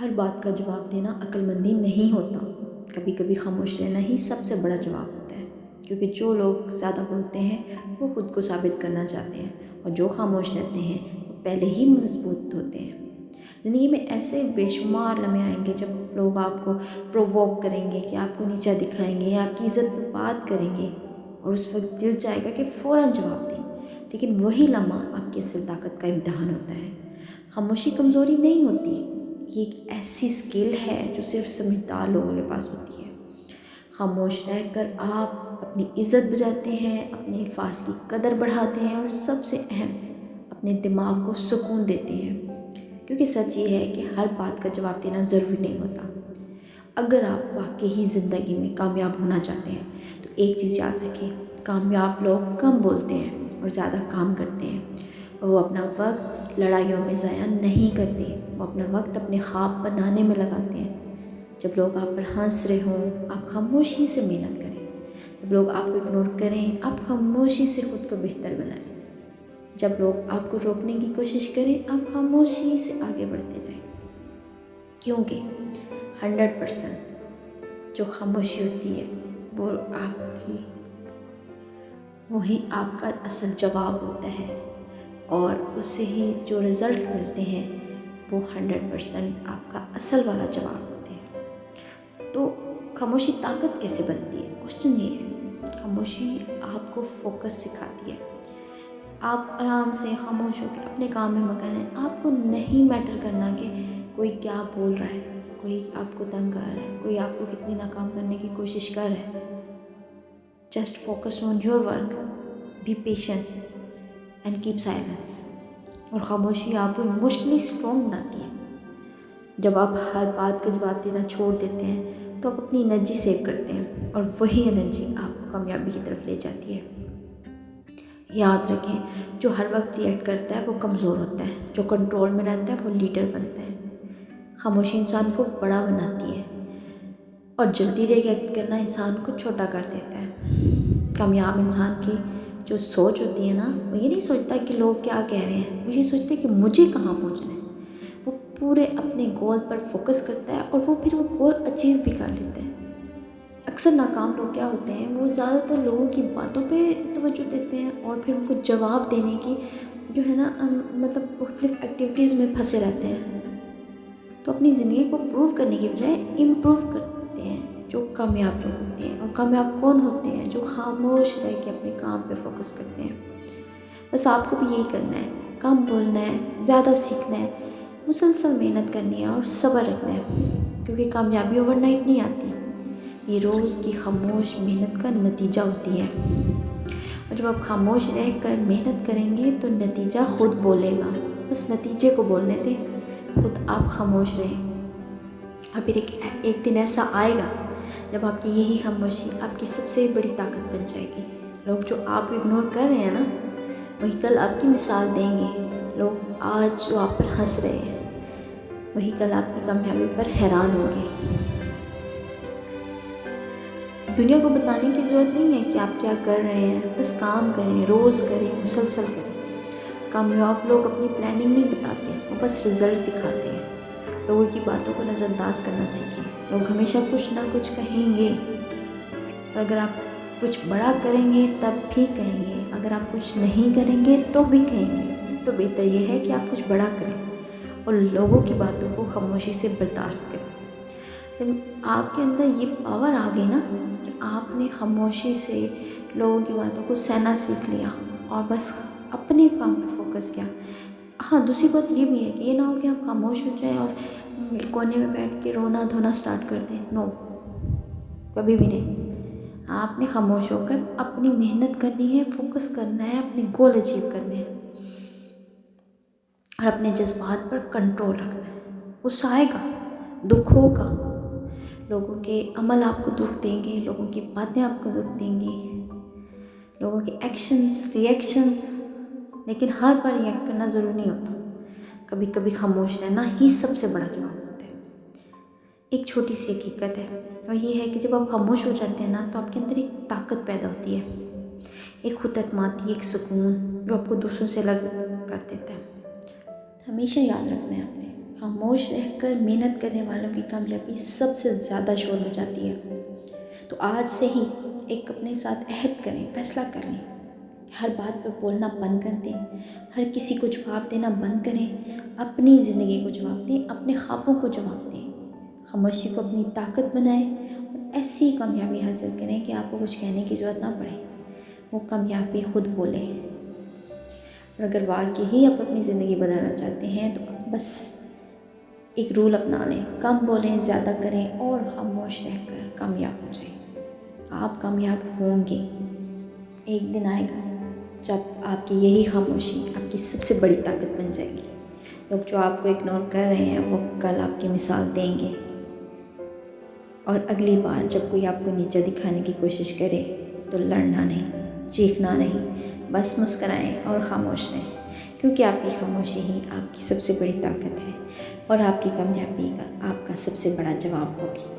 ہر بات کا جواب دینا عقل مندی نہیں ہوتا. کبھی کبھی خاموش رہنا ہی سب سے بڑا جواب ہوتا ہے، کیونکہ جو لوگ زیادہ بولتے ہیں وہ خود کو ثابت کرنا چاہتے ہیں، اور جو خاموش رہتے ہیں وہ پہلے ہی مضبوط ہوتے ہیں. زندگی میں ایسے بے شمار لمحے آئیں گے جب لوگ آپ کو پرووک کریں گے، کہ آپ کو نیچا دکھائیں گے یا آپ کی عزت پہ بات کریں گے، اور اس وقت دل چاہے گا کہ فوراً جواب دیں. لیکن وہی لمحہ آپ کی اصل طاقت کا امتحان ہوتا ہے. خاموشی کمزوری نہیں ہوتی، یہ ایک ایسی سکل ہے جو صرف سمجھدار لوگوں کے پاس ہوتی ہے. خاموش رہ کر آپ اپنی عزت بچاتے ہیں، اپنے الفاظ کی قدر بڑھاتے ہیں، اور سب سے اہم اپنے دماغ کو سکون دیتے ہیں. کیونکہ سچ یہ ہے کہ ہر بات کا جواب دینا ضروری نہیں ہوتا. اگر آپ واقعی زندگی میں کامیاب ہونا چاہتے ہیں تو ایک چیز یاد رکھیں: کامیاب لوگ کم بولتے ہیں اور زیادہ کام کرتے ہیں. اور وہ اپنا وقت لڑائیوں میں ضائع نہیں کرتے، وہ اپنا وقت اپنے خواب بنانے میں لگاتے ہیں. جب لوگ آپ پر ہنس رہے ہوں، آپ خاموشی سے محنت کریں. جب لوگ آپ کو اگنور کریں، آپ خاموشی سے خود کو بہتر بنائیں. جب لوگ آپ کو روکنے کی کوشش کریں، آپ خاموشی سے آگے بڑھتے جائیں. کیونکہ 100% جو خاموشی ہوتی ہے وہ وہی آپ کا اصل جواب ہوتا ہے، اور اس سے ہی جو رزلٹ ملتے ہیں وہ 100% آپ کا اصل والا جواب ہوتے ہیں. تو خاموشی طاقت کیسے بنتی ہے؟ کوشچن یہ ہے. خاموشی آپ کو فوکس سکھاتی ہے. آپ آرام سے خاموش ہو کے اپنے کام میں مگن ہیں. آپ کو نہیں میٹر کرنا کہ کوئی کیا بول رہا ہے، کوئی آپ کو تنگ کر رہا ہے، کوئی آپ کو کتنی ناکام کرنے کی کوشش کر رہا ہے. Just focus on your work, be patient and keep silence. اور خاموشی آپ کو ایموشنلی اسٹرانگ بناتی ہے. جب آپ ہر بات کا جواب دینا چھوڑ دیتے ہیں تو آپ اپنی انرجی سیو کرتے ہیں، اور وہی انرجی آپ کو کامیابی کی طرف لے جاتی ہے. یاد رکھیں، جو ہر وقت ریئیکٹ کرتا ہے وہ کمزور ہوتا ہے، جو کنٹرول میں رہتا ہے وہ لیڈر بنتا ہے. خاموشی انسان کو بڑا بناتی ہے، اور جلدی ریئیکٹ کرنا انسان کو چھوٹا کر دیتا ہے. کامیاب انسان کی جو سوچ ہوتی ہے نا، وہ یہ نہیں سوچتا کہ لوگ کیا کہہ رہے ہیں، وہ یہ سوچتا ہے کہ مجھے کہاں پہنچنا ہے. وہ پورے اپنے گول پر فوکس کرتا ہے، اور وہ پھر وہ گول اچیو بھی کر لیتا ہے. اکثر ناکام لوگ کیا ہوتے ہیں، وہ زیادہ تر لوگوں کی باتوں پہ توجہ دیتے ہیں، اور پھر ان کو جواب دینے کی جو ہے نا مطلب مختلف ایکٹیویٹیز میں پھنسے رہتے ہیں. تو اپنی زندگی کو پروو کرنے کی بجائے امپروو کرتے ہیں جو کامیاب لوگ ہوتے ہیں. اور کامیاب کون ہوتے ہیں؟ جو خاموش رہ کے اپنے کام پہ فوکس کرتے ہیں. بس آپ کو بھی یہی کرنا ہے، کم بولنا ہے، زیادہ سیکھنا ہے، مسلسل محنت کرنی ہے، اور صبر رکھنا ہے. کیونکہ کامیابی اوور نائٹ نہیں آتی، یہ روز کی خاموش محنت کا نتیجہ ہوتی ہے. اور جب آپ خاموش رہ کر محنت کریں گے تو نتیجہ خود بولے گا. بس نتیجے کو بولنے دیں، خود آپ خاموش رہیں. اور پھر ایک دن ایسا آئے گا جب آپ کی یہی خاموشی آپ کی سب سے بڑی طاقت بن جائے گی. لوگ جو آپ کو اگنور کر رہے ہیں نا، وہی کل آپ کی مثال دیں گے. لوگ آج جو آپ پر ہنس رہے ہیں، وہی کل آپ کی کامیابی پر حیران ہوں گے. دنیا کو بتانے کی ضرورت نہیں ہے کہ آپ کیا کر رہے ہیں، بس کام کریں، روز کریں، مسلسل کریں. کامیاب لوگ اپنی پلاننگ نہیں بتاتے، وہ بس رزلٹ دکھاتے ہیں. لوگوں کی باتوں کو نظر انداز کرنا سیکھیں. لوگ ہمیشہ کچھ نہ کچھ کہیں گے، اور اگر آپ کچھ بڑا کریں گے تب بھی کہیں گے، اگر آپ کچھ نہیں کریں گے تو بھی کہیں گے. تو بہتر یہ ہے کہ آپ کچھ بڑا کریں اور لوگوں کی باتوں کو خاموشی سے برداشت کریں. جب آپ کے اندر یہ پاور آ گئی نا کہ آپ نے خاموشی سے لوگوں کی باتوں کو سہنا سیکھ لیا اور بس اپنے کام پہ فوکس کیا. ہاں، دوسری بات یہ بھی ہے کہ یہ نہ ہو کہ آپ خاموش ہو جائیں اور کونے میں بیٹھ کے رونا دھونا سٹارٹ کر دیں. نو، کبھی بھی نہیں. آپ نے خاموش ہو کر اپنی محنت کرنی ہے، فوکس کرنا ہے، اپنے گول اچیو کرنے ہیں، اور اپنے جذبات پر کنٹرول رکھنا ہے. غصہ آئے گا، دکھ ہوگا، لوگوں کے عمل آپ کو دکھ دیں گے، لوگوں کی باتیں آپ کو دکھ دیں گی، لوگوں کے ایکشنز، ری ایکشنز. لیکن ہر بار ریئیکٹ کرنا ضروری نہیں ہوتا. کبھی کبھی خاموش رہنا ہی سب سے بڑا جواب ہوتا ہے. ایک چھوٹی سی حقیقت ہے، اور یہ ہے کہ جب آپ خاموش ہو جاتے ہیں نا تو آپ کے اندر ایک طاقت پیدا ہوتی ہے، ایک خود اعتمادی، ایک سکون جو آپ کو دوسروں سے الگ کر دیتا ہے. ہمیشہ یاد رکھنا ہے آپ نے، خاموش رہ کر محنت کرنے والوں کی کامیابی سب سے زیادہ شور مچاتی ہے۔ تو آج سے ہی ایک اپنے ساتھ عہد کریں، فیصلہ کر لیں، ہر بات پر بولنا بند کر دیں، ہر کسی کو جواب دینا بند کریں، اپنی زندگی کو جواب دیں، اپنے خوابوں کو جواب دیں، خاموشی کو اپنی طاقت بنائیں اور ایسی کامیابی حاصل کریں کہ آپ کو کچھ کہنے کی ضرورت نہ پڑے، وہ کامیابی خود بولے۔ اور اگر واقعی ہی آپ اپنی زندگی بدلنا چاہتے ہیں تو بس ایک رول اپنا لیں، کم بولیں، زیادہ کریں اور خاموش رہ کر کامیاب ہو جائیں۔ آپ کامیاب ہوں گے۔ ایک دن آئے گا جب آپ کی یہی خاموشی آپ کی سب سے بڑی طاقت بن جائے گی۔ لوگ جو آپ کو اگنور کر رہے ہیں وہ کل آپ کی مثال دیں گے، اور اگلی بار جب کوئی آپ کو نیچا دکھانے کی کوشش کرے تو لڑنا نہیں، چیخنا نہیں، بس مسکرائیں اور خاموش رہیں، کیونکہ آپ کی خاموشی ہی آپ کی سب سے بڑی طاقت ہے اور آپ کی کامیابی کا آپ کا سب سے بڑا جواب ہوگی۔